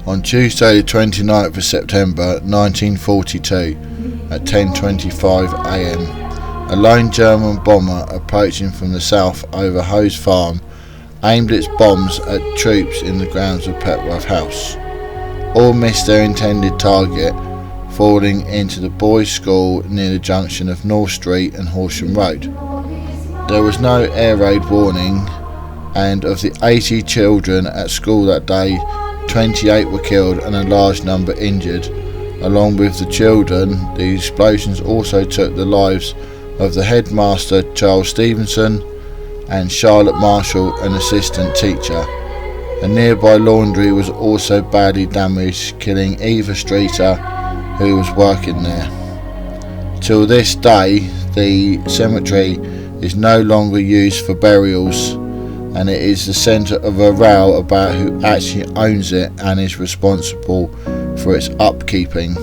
On Tuesday the 29th of September 1942 at 10:25 am, a lone German bomber approaching from the south over Hose Farm aimed its bombs at troops in the grounds of Petworth House. All missed their intended target, falling into the boys' school near the junction of North Street and Horsham Road. There was no air raid warning, and of the 80 children at school that day, 28 were killed and a large number injured. Along with the children, the explosions also took the lives of the headmaster Charles Stevenson and Charlotte Marshall, an assistant teacher. A nearby laundry was also badly damaged, killing Eva Streeter, who was working there. Till this day, the cemetery is no longer used for burials, and it is the centre of a row about who actually owns it and is responsible for its upkeeping.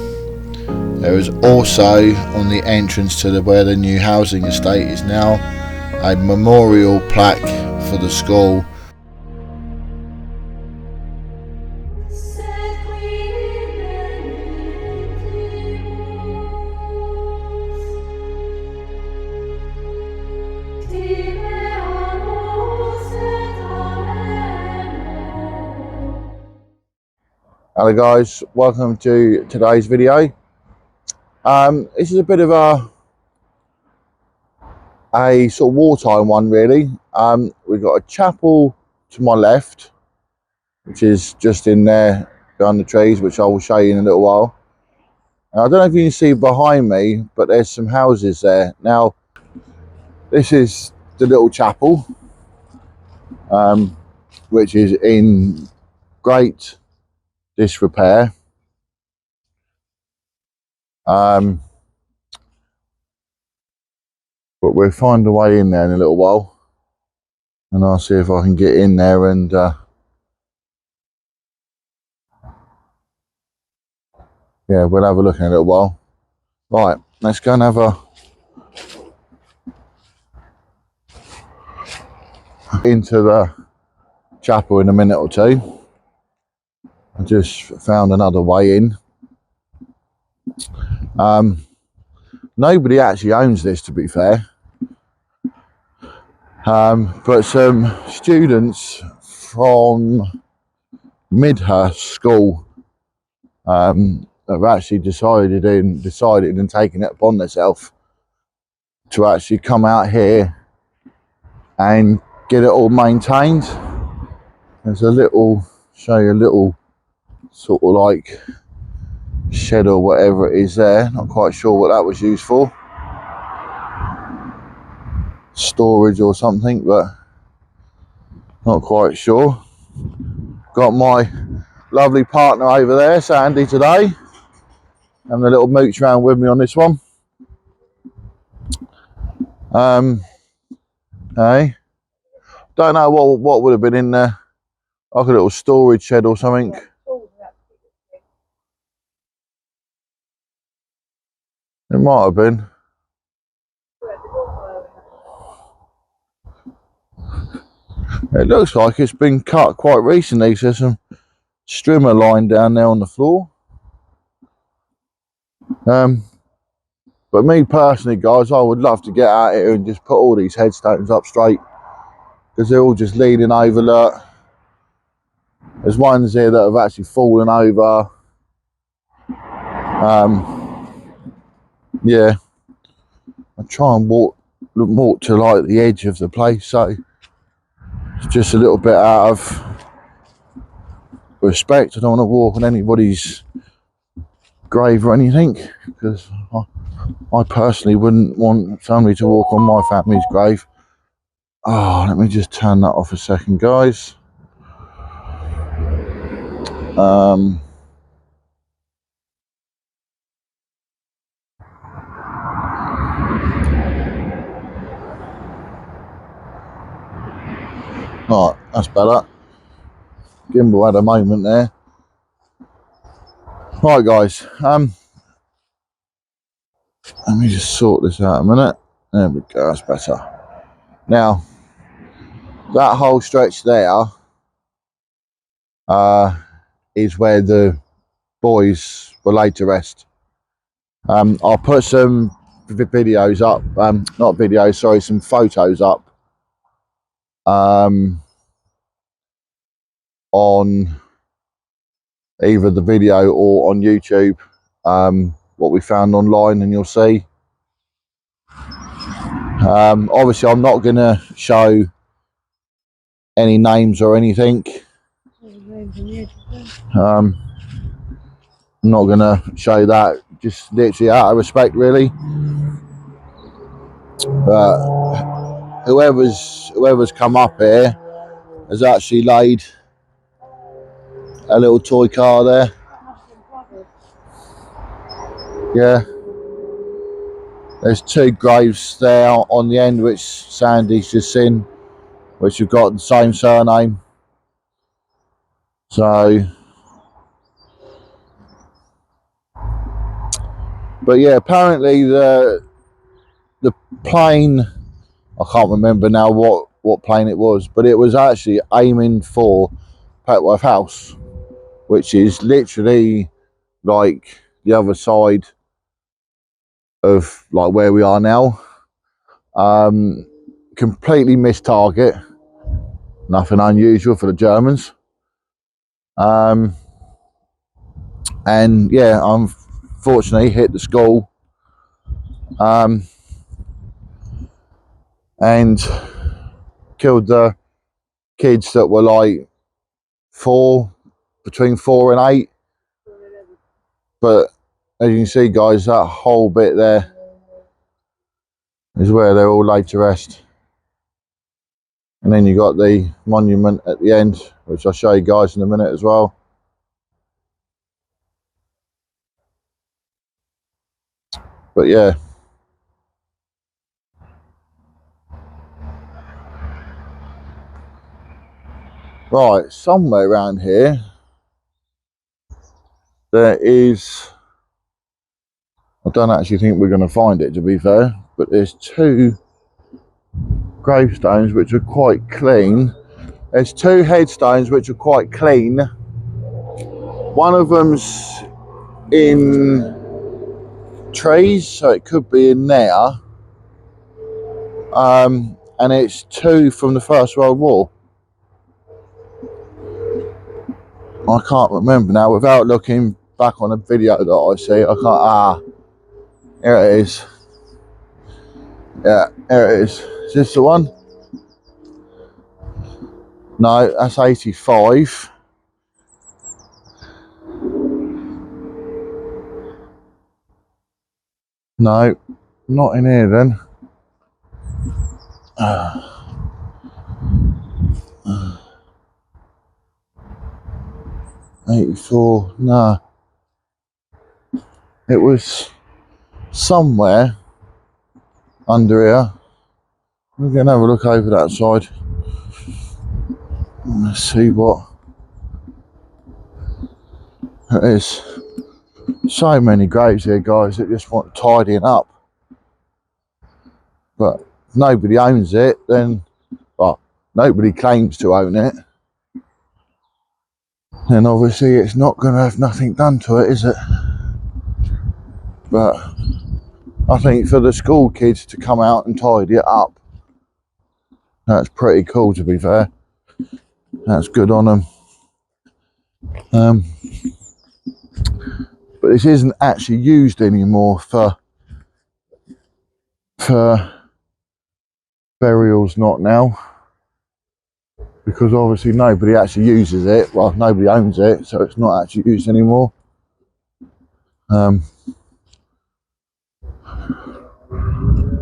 There is also, on the entrance to where the new housing estate is now, a memorial plaque for the school. Hello guys, welcome to today's video. This is a bit of a sort of wartime one really. We've got a chapel to my left, which is just in there behind the trees, which I will show you in a little while. And I don't know if you can see behind me, but there's some houses there. Now, this is the little chapel, which is in great disrepair. But we'll find a way in there in a little while, and I'll see if I can get in there and yeah, we'll have a look in a little while. Right, let's go and have a into the chapel in a minute or two. I just found another way in. Nobody actually owns this, to be fair, but some students from Midhurst School have actually decided and taken it upon themselves to actually come out here and get it all maintained. There's a little, show you a little sort of like shed or whatever it is there. Not quite sure what that was used for, storage or something, but not quite sure. Got my lovely partner over there, Sandy, today, having a little mooch around with me on this one. Hey, don't know what would have been in there, like a little storage shed or something. It might have been. It looks like it's been cut quite recently. So there's some strimmer line down there on the floor. But me personally, guys, I would love to get out here and just put all these headstones up straight, because they're all just leaning over. Look, there's ones here that have actually fallen over. Yeah, I try and walk to like the edge of the place, so it's just a little bit out of respect. I don't want to walk on anybody's grave or anything, because I personally wouldn't want somebody to walk on my family's grave. Oh, let me just turn that off a second, guys. Right, that's better. Gimbal had a moment there. Right, guys, let me just sort this out a minute. There we go, that's better. Now, that whole stretch there is where the boys were laid to rest. I'll put some videos up, not videos, sorry, some photos up on either the video or on YouTube, what we found online, and you'll see. Obviously, I'm not going to show any names or anything. I'm not going to show that, just literally out of respect, really. But whoever's come up here has actually laid a little toy car there. Yeah. There's two graves there on the end, which Sandy's just seen, which have got the same surname. So, but yeah, apparently the plane, I can't remember now what plane it was, but it was actually aiming for Petworth House, which is literally like the other side of like where we are now. Completely missed target. Nothing unusual for the Germans. And yeah, unfortunately hit the school. And killed the kids that were like between 4 and 8. But as you can see, guys, that whole bit there is where they're all laid to rest. And then you got the monument at the end, which I'll show you guys in a minute as well. But yeah. Right, somewhere around here there is, I don't actually think we're going to find it, to be fair, but there's two gravestones which are quite clean. There's two headstones which are quite clean. One of them's in trees, so it could be in there. And it's two from the First World War. I can't remember now without looking back on a video that I see. I can't. Here it is. Yeah, here it is. Is this the one? No, that's 85. No, not in here then. 84. No, it was somewhere under here. We're going to have a look over that side. Let's see what it is. So many graves here, guys, that just want tidying up. But if nobody owns it, then, well, nobody claims to own it. Then obviously it's not going to have nothing done to it, is it? But I think for the school kids to come out and tidy it up, that's pretty cool, to be fair. That's good on them. But this isn't actually used anymore for burials, not now, because obviously nobody actually uses it. Well, nobody owns it, so it's not actually used anymore.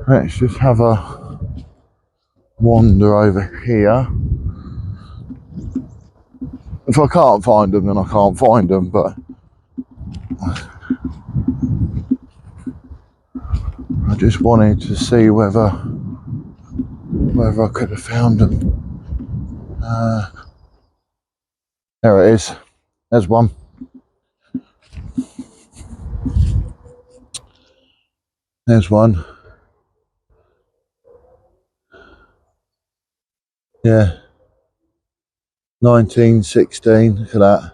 Let's just have a wander over here. If I can't find them, then I can't find them, but I just wanted to see whether I could have found them. There it is. There's one. There's one. Yeah. 1916. Look at that.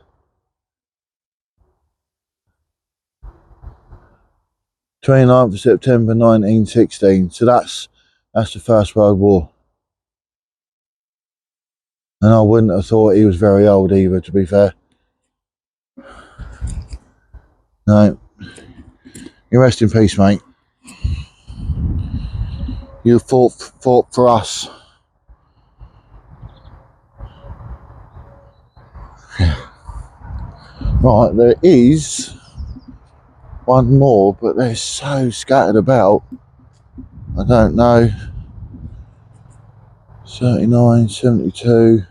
29th of September 1916. So that's the First World War. And I wouldn't have thought he was very old either, to be fair. No. You rest in peace, mate. You fought for us. Right, there is one more, but they're so scattered about. I don't know. 39, 72.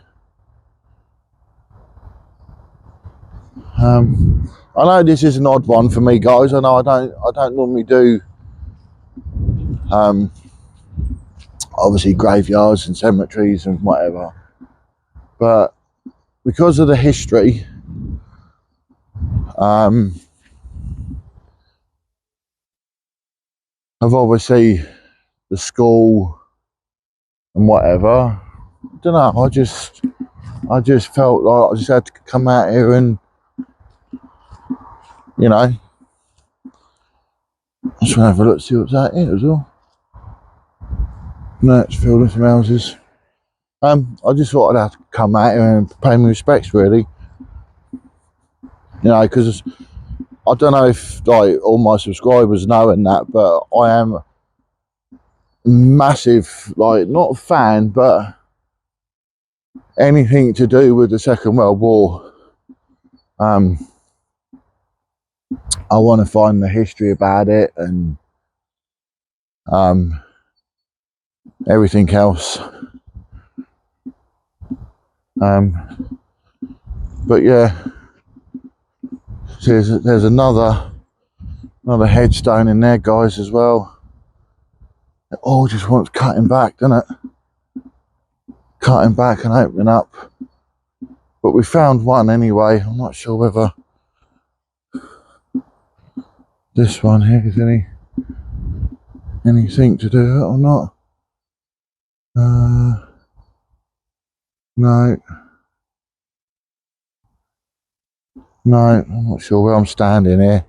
I know this is an odd one for me, guys. I know I don't normally do obviously graveyards and cemeteries and whatever, but because of the history, of obviously the school and whatever, I don't know, I just felt like I just had to come out here and, you know, I just want to have a look, see what's out here as well. No, it's filled with some houses. I just thought I'd have to come out here and pay my respects, really. You know, because I don't know if like all my subscribers know and that, but I am massive, like, not a fan, but anything to do with the Second World War. I want to find the history about it and everything else. But yeah, there's another headstone in there, guys, as well. It all just wants cutting back, doesn't it? Cutting back and opening up. But we found one anyway. I'm not sure whether this one here is anything to do with it or not. No, I'm not sure where I'm standing here.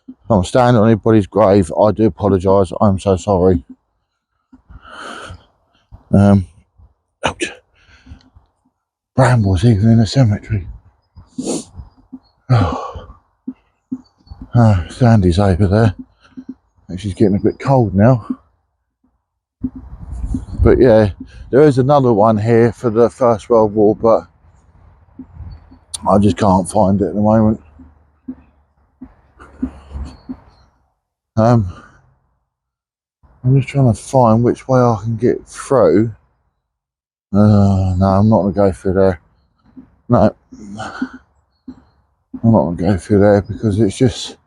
If I'm standing on anybody's grave, I do apologise. I'm so sorry. Ouch. Brambles even in a cemetery. Sandie's over there. She's getting a bit cold now. But yeah, there is another one here for the First World War, but I just can't find it at the moment. I'm just trying to find which way I can get through. No, I'm not going to go through there. No, I'm not going to go through there because it's just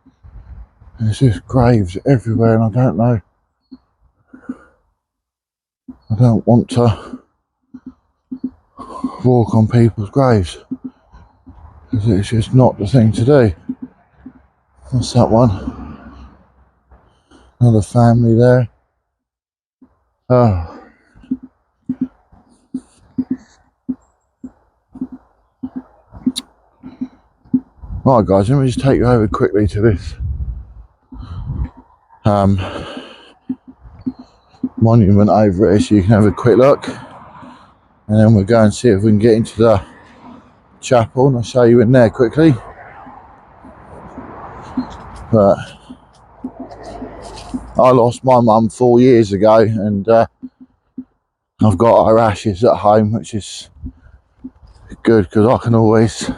graves everywhere, and I don't know. I don't want to walk on people's graves because it's just not the thing to do. What's that one? Another family there. Oh. Right, guys, let me just take you over quickly to this monument over here so you can have a quick look, and then we'll go and see if we can get into the chapel, and I'll show you in there quickly. But I lost my mum 4 years ago, and I've got her ashes at home, which is good because I can always,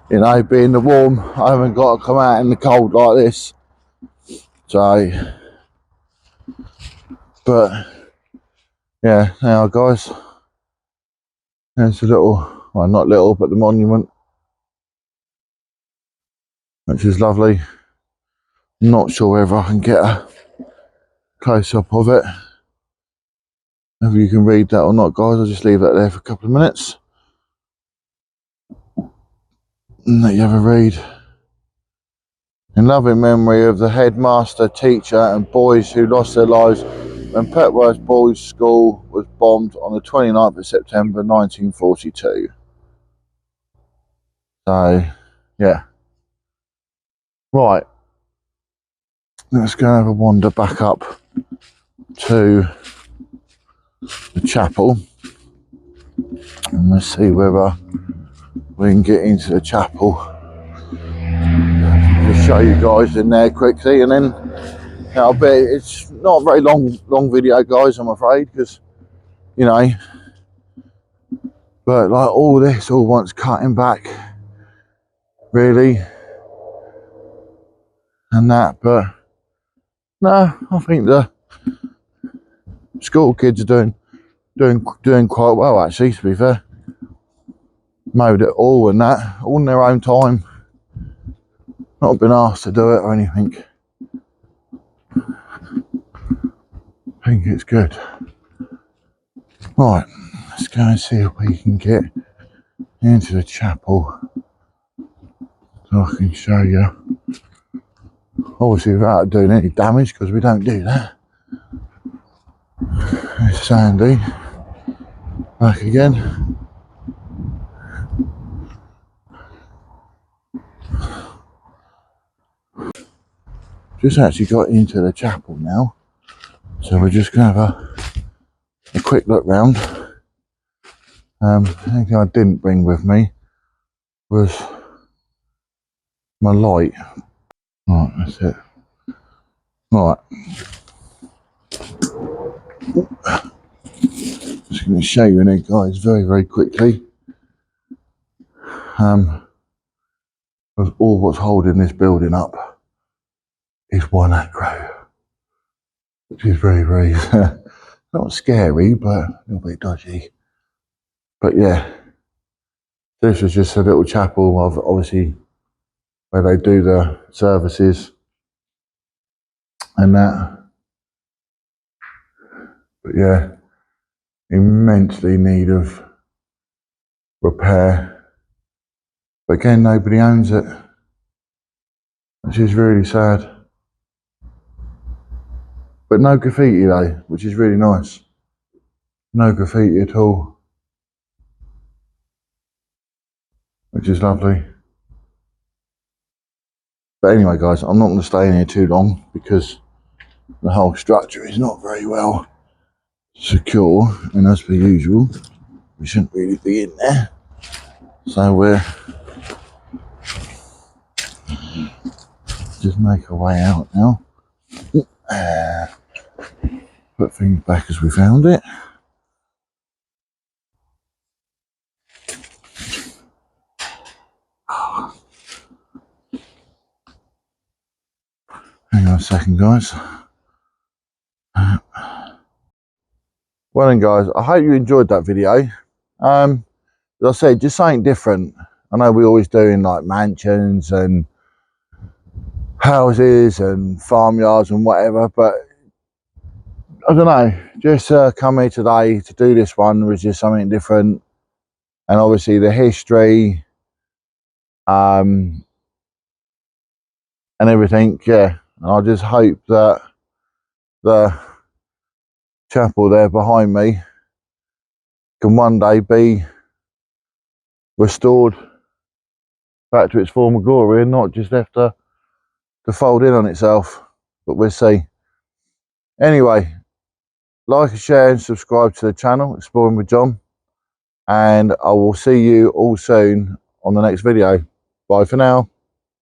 you know, be in the warm. I haven't got to come out in the cold like this. So, but yeah, now guys, there's a little, well, not little, but the monument, which is lovely. I'm not sure whether I can get a close up of it. Whether you can read that or not, guys, I'll just leave that there for a couple of minutes and let you have a read. In loving memory of the headmaster, teacher and boys who lost their lives when Petworth Boys' School was bombed on the 29th of September 1942. So, yeah. Right. let's go have a wander back up to the chapel and let's see whether we can get into the chapel. Just show you guys in there quickly, and then I'll be. It's not a very long video, guys, I'm afraid, because you know. But like all this, all wants cutting back, really, and that. But no, I think the school kids are doing quite well, actually. To be fair, mowed it all and that, all in their own time. Not been asked to do it or anything. I think it's good. Right, let's go and see if we can get into the chapel so I can show you. Obviously without doing any damage, because we don't do that. There's Sandy back again. Just actually got into the chapel now, so we're just going to have a quick look round. The thing I didn't bring with me was my light. Right, that's it. Right. Just going to show you in it, guys, very quickly. All what's holding this building up is one acro, which is very not scary, but a little bit dodgy. But yeah, this was just a little chapel of obviously where they do the services and that. But yeah, immensely need of repair. But again, nobody owns it, which is really sad. But no graffiti though, which is really nice. No graffiti at all, which is lovely. But anyway, guys, I'm not going to stay in here too long because the whole structure is not very well secure, and as per usual, we shouldn't really be in there. So we're just make our way out now. Put things back as we found it. Hang on a second, guys. Well then, guys, I hope you enjoyed that video. As I said, just something different. I know we always do in like mansions and houses and farmyards and whatever, but I don't know, just come here today to do this one was just something different. And obviously the history and everything, yeah. And I just hope that the chapel there behind me can one day be restored back to its former glory and not just have to fold in on itself. But we'll see. Anyway, like, share and subscribe to the channel Exploring with John, and I will see you all soon on the next video. Bye for now.